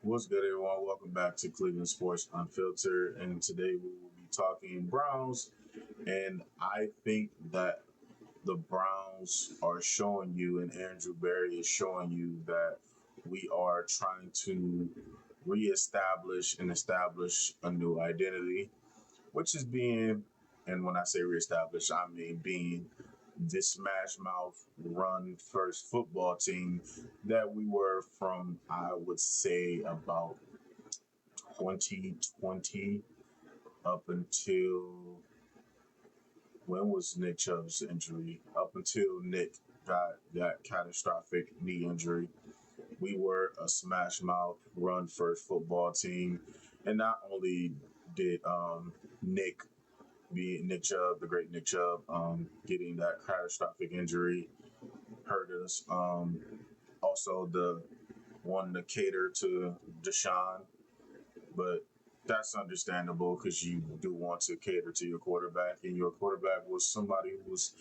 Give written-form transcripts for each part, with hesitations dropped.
What's good, everyone? Welcome back to Cleveland Sports Unfiltered. And today we will be talking Browns. And I think that the Browns are showing you, and Andrew Berry is showing you, that we are trying to reestablish and establish a new identity, which is being, and when I say reestablish, I mean being this smash mouth run first football team that we were from, I would say, about 2020 up until when was Nick Chubb's injury? Up until Nick got that catastrophic knee injury, we were a smash mouth run first football team. And not only did Nick Chubb, the great Nick Chubb, getting that catastrophic injury hurt us. Also, the one to cater to Deshaun, but that's understandable because you do want to cater to your quarterback, and your quarterback was somebody who was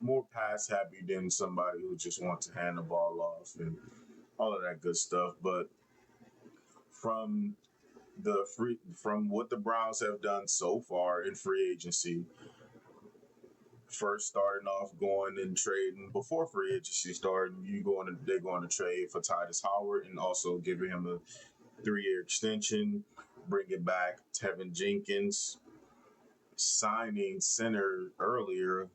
more pass happy than somebody who just wants to hand the ball off and all of that good stuff. But from from what the Browns have done so far in free agency, first starting off going and trading before free agency started, they're going to trade for Titus Howard and also giving him a 3-year extension, bringing back Tevin Jenkins, signing center earlier,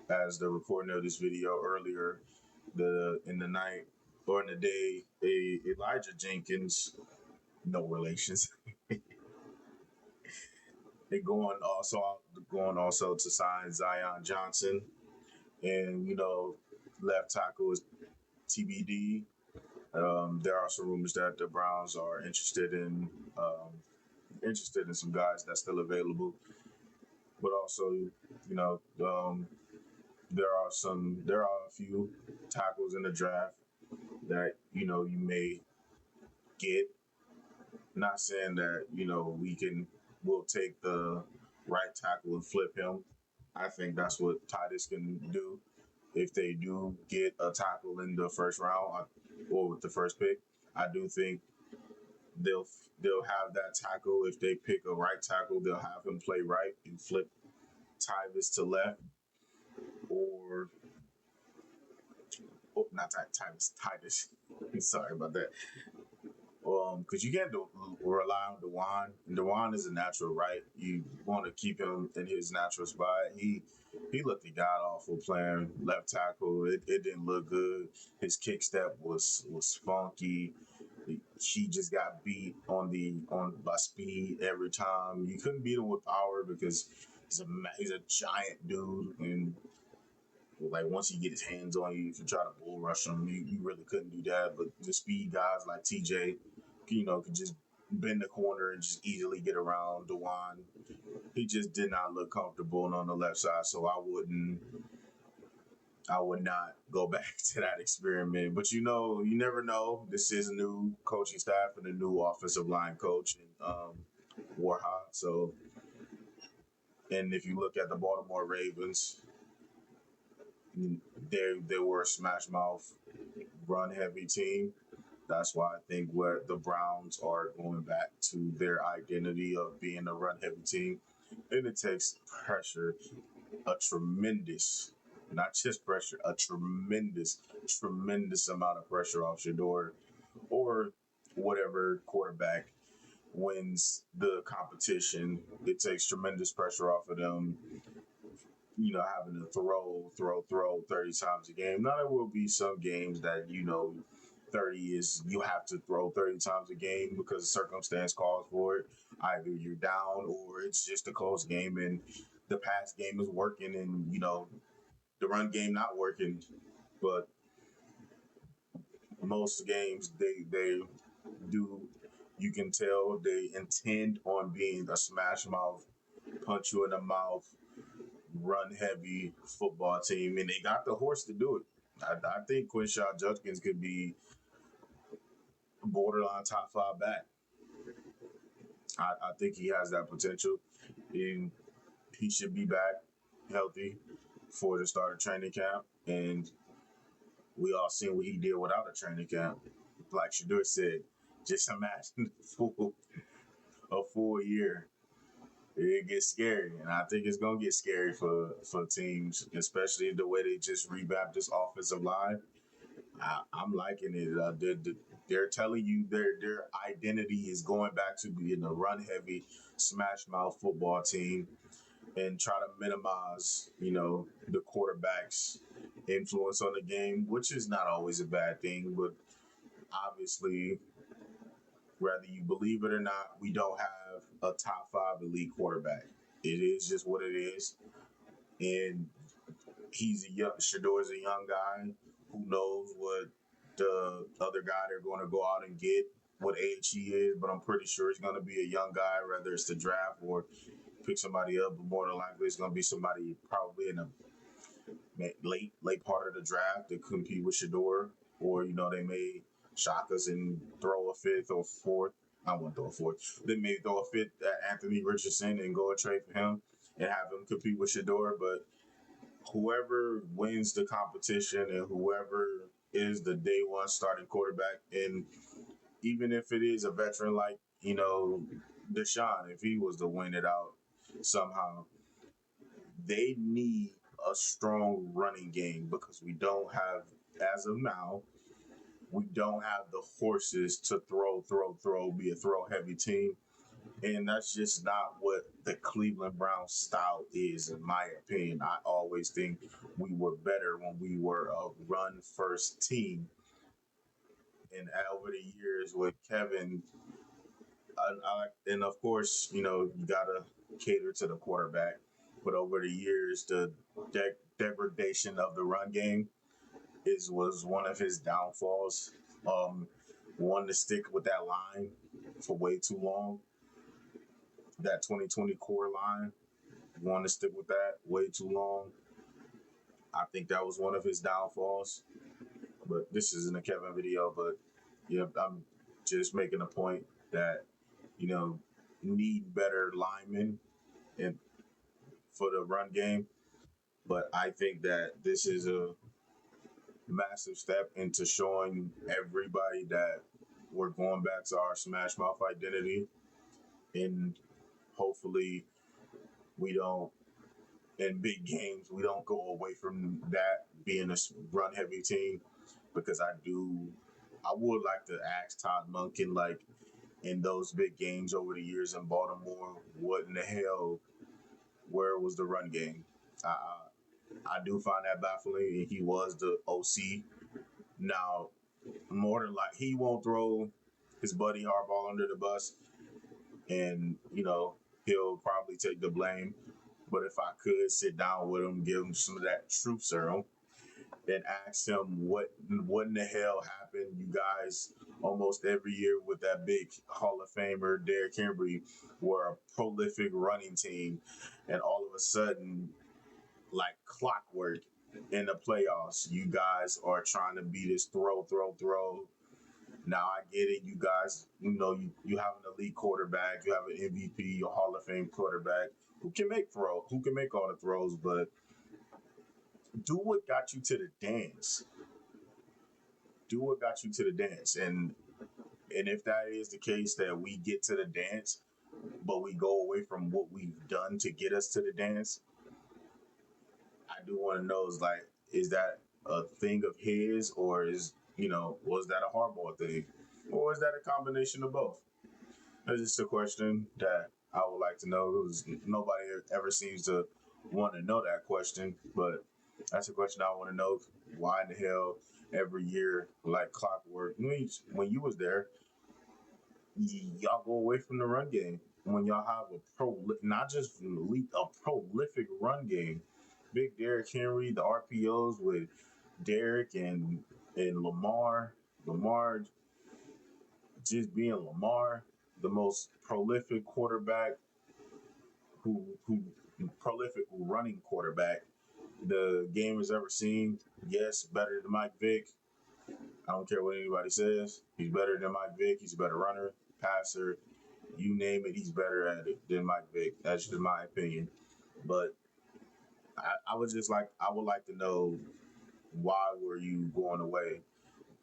as the recording of this video earlier, in the night or in the day, Elijah Jenkins, no relations. They're going also to sign Zion Johnson, and left tackle is TBD. There are some rumors that the Browns are interested in some guys that's still available, but also there are a few tackles in the draft that you may get. Not saying that we'll take the right tackle and flip him. I think that's what Titus can do if they do get a tackle in the first round or with the first pick. I do think they'll have that tackle. If they pick a right tackle, they'll have him play right and flip Tyvis to left, or not Tyvis, Titus. Sorry about that. Because you can't rely on Dewan. And Dewan is a natural right. You want to keep him in his natural spot. He looked god awful playing left tackle. It didn't look good. His kick step was funky. He just got beat by speed every time. You couldn't beat him with power because he's a giant dude, and like once he get his hands on you, if you try to bull rush him, you really couldn't do that. But the speed guys like TJ, could just bend the corner and just easily get around Dewan. He just did not look comfortable on the left side, so I would not go back to that experiment. But you never know. This is a new coaching staff and a new offensive line coach in Warhawk. So, and if you look at the Baltimore Ravens, they were a smash mouth, run heavy team. That's why I think where the Browns are going back to their identity of being a run heavy team. And it takes pressure, a tremendous, not just pressure, a tremendous amount of pressure off your door, or whatever quarterback wins the competition. It takes tremendous pressure off of them, having to throw 30 times a game. Now, there will be some games that, 30 is you have to throw 30 times a game because the circumstance calls for it. Either you're down or it's just a close game and the pass game is working and, the run game not working. But most games, they do, you can tell they intend on being a smash mouth, punch you in the mouth, run heavy football team, and they got the horse to do it. I think Quinshon Judkins could be borderline top 5 back. I think he has that potential, and he should be back healthy for the start of training camp. And we all seen what he did without a training camp. Like Shedeur said, Just imagine a full year. It gets scary, and I think it's gonna get scary for teams, especially the way they just revamped this offensive line. I'm liking it. They're telling you their identity is going back to being a run heavy, smash mouth football team, and try to minimize, the quarterback's influence on the game, which is not always a bad thing. But obviously, whether you believe it or not, we don't have a top five elite quarterback. It is just what it is, and Shador's a young guy who knows what the other guy they're going to go out and get, what age he is, but I'm pretty sure he's going to be a young guy, whether it's the draft or pick somebody up, but more than likely it's going to be somebody probably in the late part of the draft to compete with Shador, or they may shock us and throw a fifth or fourth. I won't throw a fourth. They may throw a fifth at Anthony Richardson and go a trade for him and have him compete with Shador, but whoever wins the competition and whoever is the day one starting quarterback, and even if it is a veteran like Deshaun, if he was to win it out somehow, they need a strong running game because we don't have, as of now, we don't have the horses to throw, be a throw heavy team. And that's just not what the Cleveland Browns style is, in my opinion. I always think we were better when we were a run first team. And over the years with Kevin, and of course, you got to cater to the quarterback. But over the years, the degradation of the run game was one of his downfalls. Wanted to stick with that line for way too long. That 2020 core line, wanted to stick with that way too long. I think that was one of his downfalls. But this isn't a Kevin video, but yeah, I'm just making a point that, need better linemen and for the run game. But I think that this is a massive step into showing everybody that we're going back to our Smash Mouth identity, and hopefully we don't, in big games, we don't go away from that being a run heavy team, because I would like to ask Todd Monken, like, in those big games over the years in Baltimore, what in the hell, where was the run game? I do find that baffling. He was the OC. Now, more than like, he won't throw his buddy Harbaugh under the bus, and he'll probably take the blame. But if I could sit down with him, give him some of that truth serum, and ask him what in the hell happened. You guys almost every year with that big Hall of Famer Derrick Henry were a prolific running team, and all of a sudden, like clockwork, in the playoffs, you guys are trying to be this throw. Now I get it. You guys, you have an elite quarterback, you have an MVP, a Hall of Fame quarterback who can make all the throws, but do what got you to the dance. Do what got you to the dance, and if that is the case, that we get to the dance, but we go away from what we've done to get us to the dance, I do want to know is that a thing of his, or was that a Harbaugh thing, or is that a combination of both? That's just a question that I would like to know. Because nobody ever seems to want to know that question, but that's a question I want to know. Why in the hell every year, like clockwork, when you was there, y'all go away from the run game when y'all have not just elite, a prolific run game. Big Derrick Henry, the RPOs with Derrick and Lamar just being Lamar, the most prolific quarterback, who prolific running quarterback the game has ever seen. Yes, better than Mike Vick. I don't care what anybody says. He's better than Mike Vick. He's a better runner, passer, you name it. He's better at it than Mike Vick. That's just my opinion. But I would like to know, why were you going away,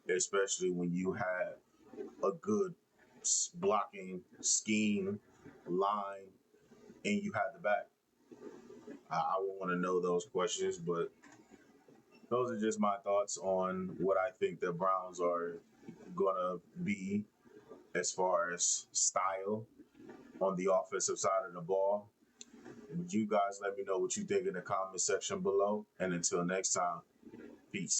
especially when you had a good blocking scheme, line, and you had the back? I would want to know those questions, but those are just my thoughts on what I think the Browns are gonna be as far as style on the offensive side of the ball. You guys let me know what you think in the comment section below. And until next time, peace.